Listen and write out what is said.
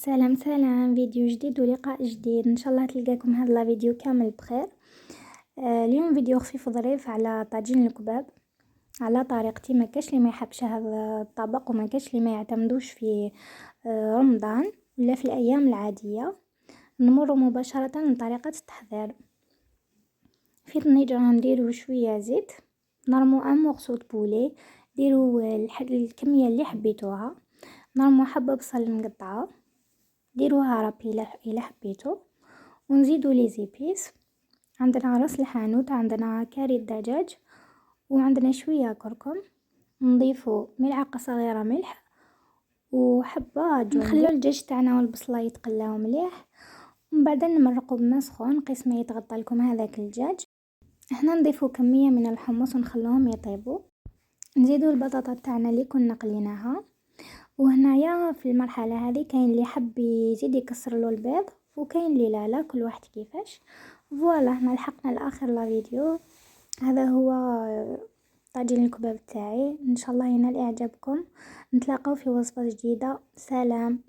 سلام سلام، فيديو جديد ولقاء جديد. ان شاء الله تلقاكم هذا الفيديو كامل بخير. اليوم فيديو خفيف ظريف على طاجين الكباب على طريقتي. ما كاش اللي ما يحبش هذا الطبق وما كاش اللي ما يعتمدوش في رمضان ولا في الايام العاديه. نمر مباشره لطريقه التحضير. في طنجره نديرو شويه زيت، نرمو ان مورسو بولي، ديروا الكميه اللي حبيتوها، نرمو حبه بصل مقطعه، ديروها رابي الى حبيتو، ونزيدو لي زيبيس. عندنا راس الحانوت، عندنا كاري الدجاج، وعندنا شويه كركم. نضيفو ملعقه صغيره ملح وحبه جوندي. نخلو الدجاج تاعنا والبصله يتقلاو مليح، ومن بعد نمرقو بما سخون قيس ما يتغطى لكم هذاك الدجاج. احنا نضيفو كميه من الحمص ونخلوهم يطيبوا. نزيدو البطاطا تاعنا اللي كنا قليناها، وهنايا في المرحله هذه كاين اللي حب يزيد يكسر له البيض وكاين اللي لا كل واحد كيفاش. فوالا هنا لحقنا لاخر الفيديو. هذا هو طاجين الكباب تاعي. ان شاء الله ينال اعجابكم. نتلاقاو في وصفه جديده. سلام.